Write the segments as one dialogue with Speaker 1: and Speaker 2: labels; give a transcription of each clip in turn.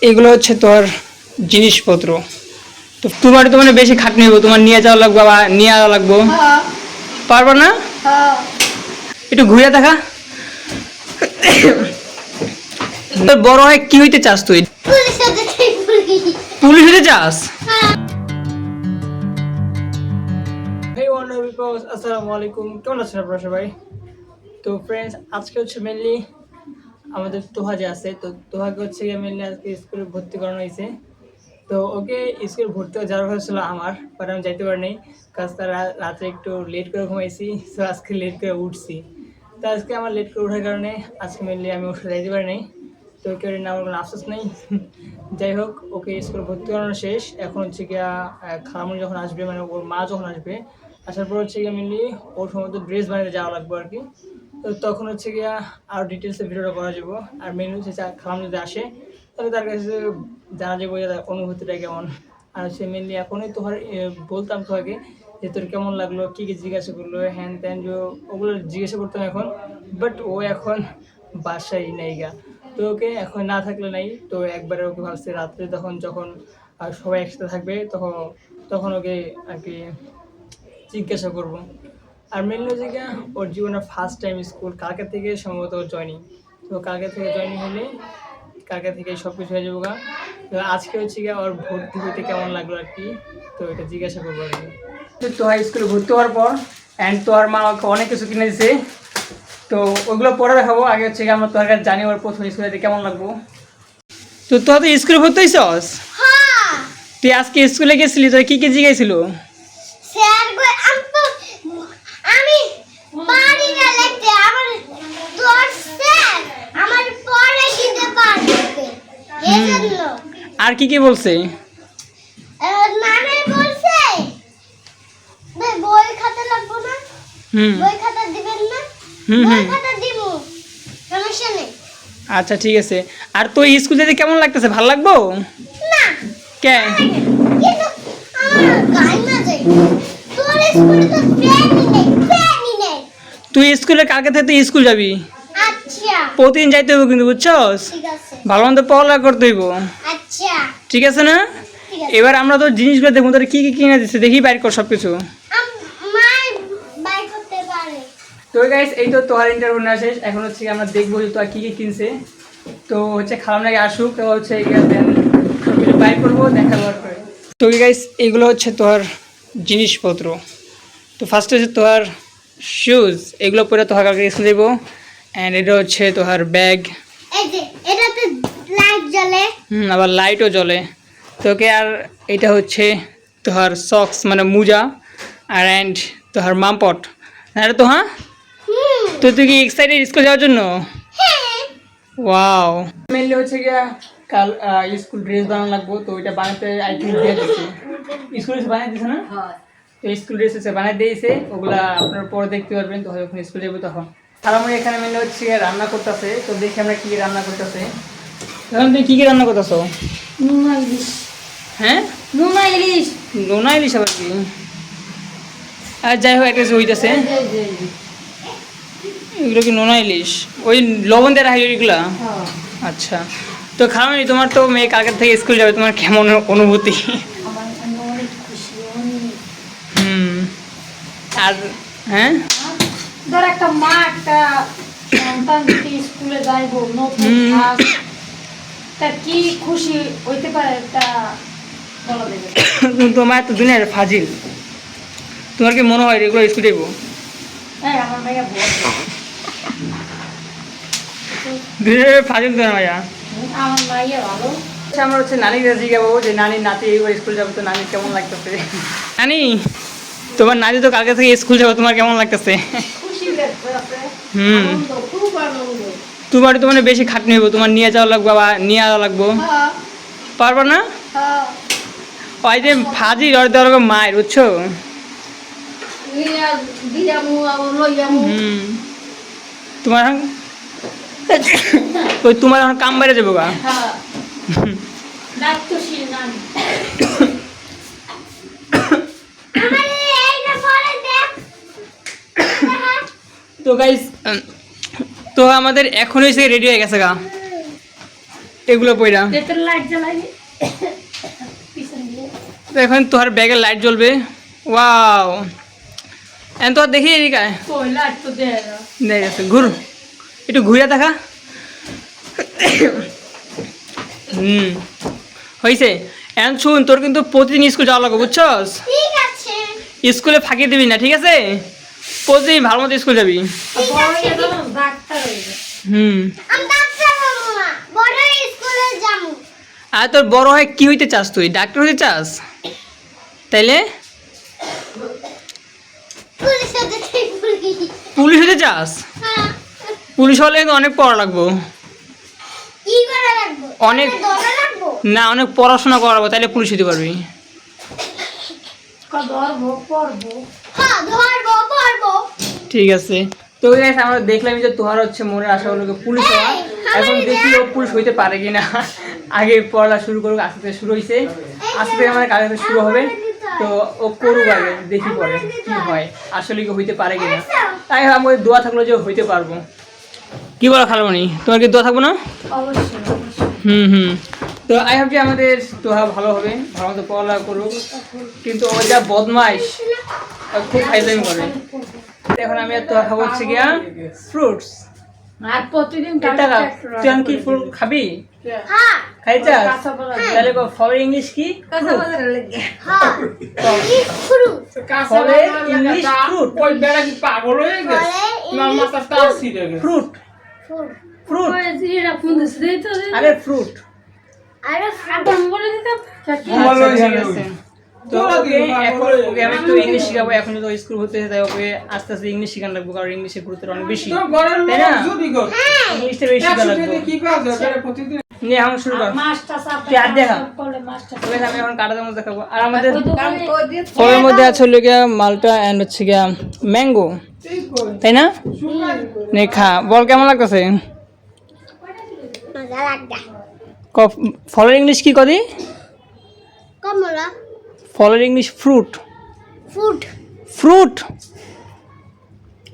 Speaker 1: এগুলো হচ্ছে তোর জিনিসপত্র। তো তোমার তো মানে বেশি খাটনি হইব, তোমার নিয়ে যাওয়া লাগবে বা নিয়ে আওয়া লাগবো, পারবা না? একটু ঘুরে দেখা। তোর বড় হয় কি হইতে চাস তুই? পুলিশ হইতে চাস? আসসালামু আলাইকুম, কেমন আছেন আপনারা সবাই? তো ফ্রেন্ডস, আজকে হচ্ছে মেনলি আমাদের তোহা যে আছে, তো তোহাকে হচ্ছে মেনলি আজকে স্কুলে ভর্তি করানো হয়েছে। তো ওকে স্কুলে ভর্তি যাওয়ার কথা ছিল আমার, বাট আমি যাইতে পারিনি, কাজ তার রাতে একটু লেট করে ঘুমাইছি, তো আজকে লেট করে উঠছি। তো আজকে আমার লেট করে ওঠার কারণে আজকে মেনলি আমি ওর সাথে যাইতে পারিনি। তো কেউ না, আমার কোনো আফসোস নেই। যাই হোক, ওকে স্কুলে ভর্তি করানো শেষ। এখন হচ্ছে গিয়া খালামুনি যখন আসবে, মানে ওর মা যখন আসবে, আসার পর হচ্ছে গিয়া মেনলি ওর সমস্ত ড্রেস বানাতে যাওয়া লাগবে আর কি। তো তখন হচ্ছে গিয়া আরও ডিটেলসে ভিডিওটা করা যাবো। আর মেনলি হচ্ছে খালাম যদি আসে তাহলে তার কাছে জানা যাবো যে তার অনুভূতিটা কেমন। আর হচ্ছে মেনলি এখনই তোমার বলতাম তোমাকে যে তোর কেমন লাগলো, কী কী জিজ্ঞাসা করলো, হ্যান ত্যান, যে ওগুলো জিজ্ঞাসা করতাম এখন। বাট ও এখন বাসায় নেই গা, তো ওকে এখন না থাকলে নাই। তো একবারে ওকে ভাবছি রাত্রে যখন সবাই একসাথে থাকবে তখন তখন ওকে আর কি জিজ্ঞাসা করবো। আর মেনলি হচ্ছে গিয়ে ওর জীবনের ফার্স্ট টাইম স্কুল, কালকে থেকে সম্ভবত জয়নিং। তো কালকে থেকে জয়নিং হলে কালকে থেকে সব কিছু হয়ে যাবো গা। তো আজকে হচ্ছে গিয়ে ওর ভর্তি হইতে কেমন লাগলো আর কি, তো এটা জিজ্ঞাসা করবো আর কি। তো স্কুলে ভর্তি হওয়ার পর অ্যান্ড তোর মা আমাকে অনেক কিছু কিনে দিছে, তো ওগুলো পরে দেখাবো। আগে হচ্ছে গিয়ে আমরা তোর কাছে জানি ওর প্রথম স্কুলে কেমন লাগবো। তো তোর তো স্কুলে ভর্তি হয়েছস? তুই আজকে স্কুলে গেছিলি, তোর কি কি জিজ্ঞাসিল? আর কি কি বলছে? আচ্ছা ঠিক আছে। আর তো স্কুল যেতে কেমন লাগতেছে, ভালো লাগবো? কে তুই স্কুলে কালকে থেকে তুই স্কুল যাবি, প্রতিদিন যাইতে হইব কিন্তু, বুঝছস? ভালো মতো পড়ালেখা করতে হইব, ঠিক আছে না? এবার আমরা তো জিনিসগুলো দেখবো, তোর কি কি কিনে দিচ্ছে দেখি, বাইর কর সবকিছু। তো গাইস, এই তো তোহার ইন্টারভিউ না শেষ, এখন হচ্ছে আমরা দেখবো যে তোর কি কি কিনছে। তো হচ্ছে খালামনাকে আসুক, তো হচ্ছে সবকিছু বাইর করবো, দেখাবার করে। তো গাইস, এইগুলো হচ্ছে তোর জিনিসপত্র। তো ফার্স্টে হচ্ছে তোর শুজ, এগুলো পরে তোহার কালকে স্কুল যাবো। অ্যান্ড এটা হচ্ছে তোহার ব্যাগ, আবার লাইটও জ্বলে তোকে। আর এটা হচ্ছে তোহার সক্স, মানে মোজা। আর অ্যান্ড তোহার মামপট, এটা তো। হ্যাঁ, তো তুই কি এক্সাইটেড স্কুল যাওয়ার জন্য? ওয়াও। মেনলি হচ্ছে গিয়া কাল স্কুল ড্রেস বানানো লাগবো, তো ওইটা বানাতে আই থিঙ্ক দিয়ে দিচ্ছে স্কুল বানিয়ে দিচ্ছে না? তো স্কুল ড্রেস হচ্ছে বানিয়ে দিয়েছে, ওগুলা আপনারা পরে দেখতে পারবেন। তো যখন স্কুল যাবো তখন আমার এখানে মেনলি হচ্ছে রান্না করতেছে, তো দেখি আমরা কী রান্না করতেছে। এখন তুমি কী কী রান্না করতেছো? নোনা ইলিশ। হ্যাঁ, নোনা ইলিশ। নোনা ইলিশ আবার কি? আর যাই হোক, একটা হইতেছে, এগুলো কি নোনা ইলিশ? ওই লবণ দিয়ে রাখি ওইগুলা? আচ্ছা। তো খাওয়ানি, তোমার তো মেয়ে কালকের থেকে স্কুল যাবে, তোমার কেমন অনুভূতি? আর হ্যাঁ,
Speaker 2: ধর একটা মা একটা সন্তান স্কুলে যাইবো, নতুন তা কি খুশি হইতে পারে একটা বলা দেবে।
Speaker 1: তোমার তো দুনিয়ার ফাজিল, তোমার কি মনে হয় রেগুলার স্কুল যাইবো?
Speaker 2: হ্যাঁ, আমার ভাইয়া
Speaker 1: দুনিয়ার ফাজিল তো না ভাইয়া,
Speaker 2: আমার ভাইয়া ভালো।
Speaker 1: আমরা হচ্ছে নানির কাছে জিজ্ঞাবো যে নানি, নাতি এইবার স্কুল যাবো, তো নানি কেমন লাগতেছে? নানি, তোমার নানি তো কালকে থেকে স্কুল যাবো, তোমার কেমন লাগতেছে? তোমার তো মানে বেশি খাটনি হইব, তোমার নিয়ে যাওয়া লাগবো বা নিয়ে আওয়া লাগবো, পারবা না? ওই যে ফাজি মায়ের, বুঝছো? তোমার ওই তোমার এখন কাম বাইরে যাবো গা। তো গাইস, তো আমাদের এখন হয়েছে রেডি হয়ে গেছে গা। এগুলো পইরা।
Speaker 2: ভেতরে লাইট জ্বালাই পিছন দিয়ে।
Speaker 1: তো এখন তোর ব্যাগের লাইট জ্বলবে। ওয়াও, এখন তো দেখি এদিকে আয়।
Speaker 2: কই লাইট তো দেয় না।
Speaker 1: দেখ আছে, ঘুর একটু ঘুরে দেখা। হয়েছে। এখন শুন, তোর কিন্তু প্রতিদিন স্কুল যাওয়া লাগবে, বুঝছস?
Speaker 3: ঠিক আছে
Speaker 1: স্কুলে ফাঁকি দিবি না, ঠিক আছে? প্রতিদিন ভালো মতো স্কুল যাবি।
Speaker 2: বড় হয়ে গেল ডাক্তার হয়ে যাবে।
Speaker 3: আমি ডাক্তার হবো না বড় স্কুলে যাবো
Speaker 1: আর তোর বড় হয় কি হইতে চাস? তুই ডাক্তার হইতে চাস? তাইলে
Speaker 3: পুলিশ হতে চাই পুলিশ
Speaker 1: পুলিশ হইতে চাস?
Speaker 3: হ্যাঁ
Speaker 1: পুলিশ হলে কিন্তু অনেক পড়া লাগবো।
Speaker 3: কি করা লাগবে
Speaker 1: অনেক
Speaker 3: দৌড়া লাগবো
Speaker 1: না, অনেক পড়াশোনা করাবো, তাইলে পুলিশ হইতে পারবি।
Speaker 2: ধরবো পড়বো।
Speaker 3: হ্যাঁ ধরবো পড়বো
Speaker 1: ঠিক আছে। তো গাইস, আমরা দেখলাম যে তোহার হচ্ছে মনের আশা হলো কি পুলিশ হওয়া। এখন দেখি ও পুলিশ হইতে পারে কিনা। আগে পড়া শুরু করুক, আস্তে আস্তে শুরু হয়েছে, আস্তে থেকে আমার কাজ শুরু হবে। তো ও করুক আগে, দেখি পরে কি হয়, আসলে কি হইতে পারে কিনা। তাই আমাদের দোয়া থাকলো যে হইতে পারবো। কি বলো খালামণি, তোমার কি দোয়া থাকবো না?
Speaker 2: অবশ্যই অবশ্যই।
Speaker 1: তো আই হোপ যে আমাদের তোহা ভালো হবে, ভালো মতো পড়ালেখা করুক। কিন্তু ও যা বদমাইশ, ও খুব ফাইজলামি করে। এখন আমি আর তোহা খাবো হচ্ছে গিয়া ফ্রুটস।
Speaker 2: আর প্রতিদিন
Speaker 1: এটা তুই আমি কি ফ্রুট খাবি?
Speaker 3: হ্যাঁ
Speaker 1: খাই চাস?
Speaker 2: কাঁচা কলা
Speaker 1: তাহলে ফলের ইংলিশ কি?
Speaker 3: হ্যাঁ ফ্রুট
Speaker 1: ফলের English fruit. Fruit
Speaker 3: fruit
Speaker 1: fruit
Speaker 2: এরা ফোন দিছে দেই তো
Speaker 1: আরে ফ্রুট।
Speaker 3: আরে
Speaker 2: আদম বলে দিতাম কি
Speaker 1: আচ্ছা, ঠিক আছে। তো ওকে এখন ওকে আমি একটু ইংলিশ শিখাবো। এখন যদি স্কুল হতে তাই ওকে আস্তে আস্তে ইংলিশ শেখানো লাগবে, কারণ ইংলিশের গুরুত্ব অনেক বেশি, তাই না? ইংলিশটা বেশি শেখা লাগবে। নিয়ে এখন শুরু কর।
Speaker 2: মাছটা
Speaker 1: তুই আর দেখা।
Speaker 2: বলে মাছটা
Speaker 1: ওকে আমি এখন কাটাতে মধ্যে দেখাবো। আর আমাদের ফলের মধ্যে আছে হলো গিয়া মালটা এন্ড হচ্ছে গিয়া ম্যাঙ্গো, তাই না? নে খা, বল কেমন লাগতেছে?
Speaker 3: মজা লাগবে
Speaker 1: ফলের ইংলিশ কি কদি?
Speaker 3: কমলা
Speaker 1: ফলের ইংলিশ ফ্রুট।
Speaker 3: ফ্রুট
Speaker 1: ফ্রুট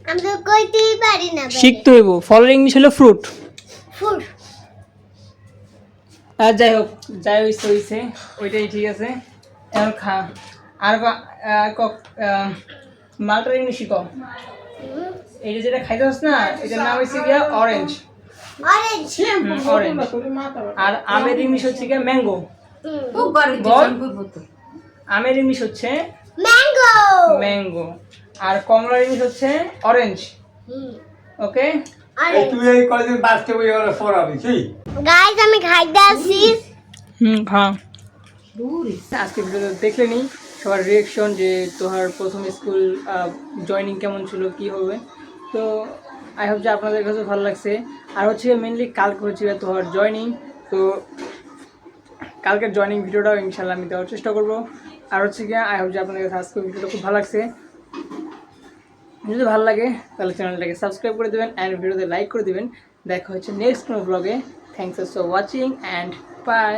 Speaker 3: আমি তো কইতেই পারি না
Speaker 1: শিখতে হইব। ফলের ইংলিশ হলো ফ্রুট।
Speaker 3: ফ্রুট
Speaker 1: আর যাই হোক, যাই হইছে হইছে, ওইটাই ঠিক আছে। এখন খা। আর মালটার ইংলিশ কম। এইটা যেটা খাইতেছ না, এটার নাম হচ্ছে গিয়া অরেঞ্জ।
Speaker 3: Orange
Speaker 1: orange. আর আমের ইংলিশ হচ্ছে গিয়া ম্যাঙ্গো। আমের ইংলিশ হচ্ছে
Speaker 3: ম্যাঙ্গো
Speaker 1: ম্যাঙ্গো। আর কমলার ইংলিশ হচ্ছে অরেঞ্জ। ওকে,
Speaker 3: গাইস আমি খাইতে আসি
Speaker 1: খা। আজকে ভিডিওতে দেখলে নি সবার রিয়েকশন, যে তোহার প্রথম স্কুল জয়নিং কেমন ছিল, কি হবে। তো আই হোপ যে আপনাদের কাছে ভালো লাগছে। আর হচ্ছে মেনলি কালকে হচ্ছে তোহার জয়নিং। তো কালকের জয়নিং ভিডিওটাও ইনশাল্লাহ আমি দেওয়ার চেষ্টা করবো। আর হচ্ছে গিয়ে আই হোপ যে আপনাদের কাছে আজকে ভিডিওটা খুব ভালো লাগছে। যদি ভালো লাগে তাহলে চ্যানেলটাকে সাবস্ক্রাইব করে দেবেন অ্যান্ড ভিডিওতে লাইক করে দেবেন। দেখা হচ্ছে নেক্সট কোনো ব্লগে। Thanks for watching and by.